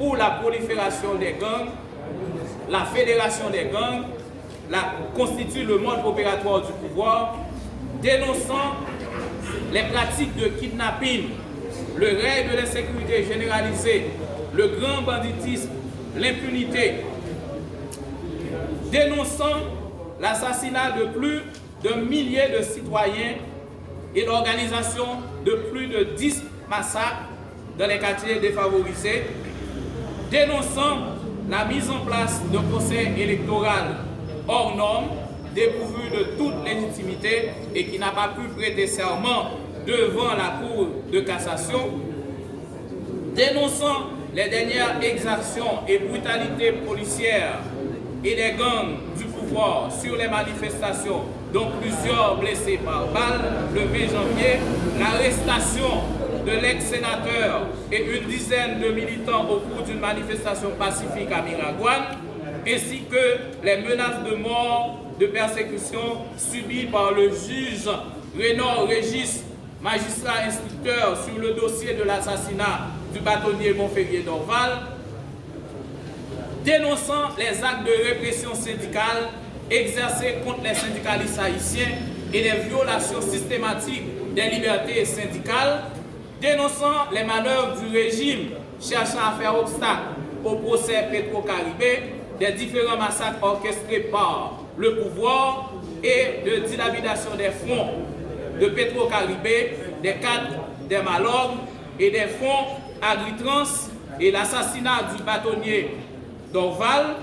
pour la prolifération des gangs, la fédération des gangs, constitue le mode opératoire du pouvoir, dénonçant les pratiques de kidnapping, le règne de l'insécurité généralisée, le grand banditisme, l'impunité, dénonçant l'assassinat de plus d'un millier de citoyens et l'organisation de plus de 10 massacres dans les quartiers défavorisés, dénonçant la mise en place d'un conseil électoral hors norme, dépourvu de toute légitimité et qui n'a pas pu prêter serment devant la Cour de cassation, dénonçant les dernières exactions et brutalités policières et des gangs du pouvoir sur les manifestations, dont plusieurs blessés par balle le 20 janvier, l'arrestation de l'ex-sénateur et une dizaine de militants au cours d'une manifestation pacifique à Miragoâne, ainsi que les menaces de mort, de persécution subies par le juge Renaud Régis, magistrat instructeur sur le dossier de l'assassinat du bâtonnier Montferrier d'Orval, dénonçant les actes de répression syndicale exercés contre les syndicalistes haïtiens et les violations systématiques des libertés syndicales, dénonçant les manœuvres du régime cherchant à faire obstacle au procès Petro-Caribé, des différents massacres orchestrés par le pouvoir et de dilapidation des fonds de Petro-Caribé, des cadres des Malogres et des fonds Agritrans et l'assassinat du bâtonnier d'Orval,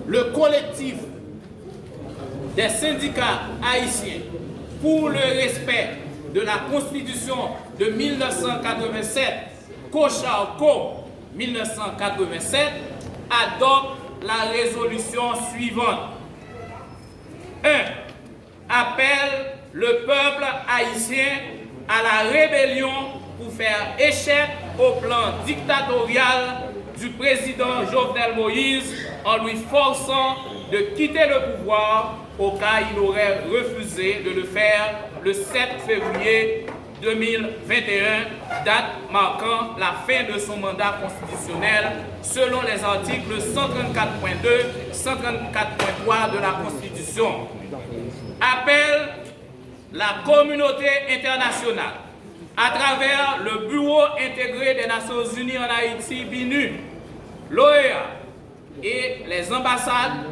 le collectif des syndicats haïtiens pour le respect de la Constitution de 1987, Cocharco 1987, adopte la résolution suivante. 1. Appelle le peuple haïtien à la rébellion pour faire échec au plan dictatorial du président Jovenel Moïse en lui forçant de quitter le pouvoir au cas où il aurait refusé de le faire le 7 février 2021, date marquant la fin de son mandat constitutionnel selon les articles 134.2, 134.3 de la Constitution. Appelle la communauté internationale à travers le Bureau intégré des Nations Unies en Haïti, BINU, l'OEA et les ambassades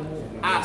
à